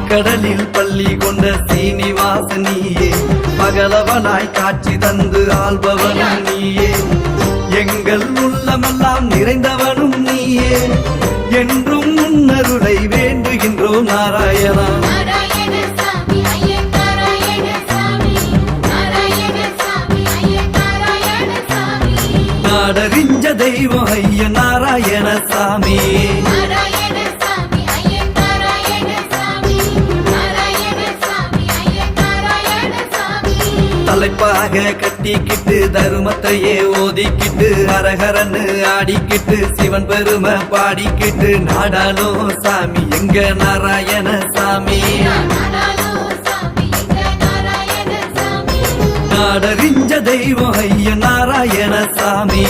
கடலில் பள்ளி கொண்ட சீனிவாசன் நீயே, பகலவனாய் காட்சி தந்து ஆள்பவனும் நீயே, எங்கள் உள்ளமெல்லாம் நிறைந்தவனும் நீயே, என்றும் முன்னருளை வேண்டுகின்றோம் நாராயணா. நாடறிஞ்ச தெய்வம் ஐய நாராயண சாமி, தலைப்பாக கட்டிக்கிட்டு தருமத்தையே ஓதிக்கிட்டு அரகரன்னு ஆடிக்கிட்டு சிவன் பெருமை பாடிக்கிட்டு நாடாலோ சாமி எங்க நாராயண சாமி. நாடறிஞ்ச தெய்வம் ஐய நாராயண சாமி.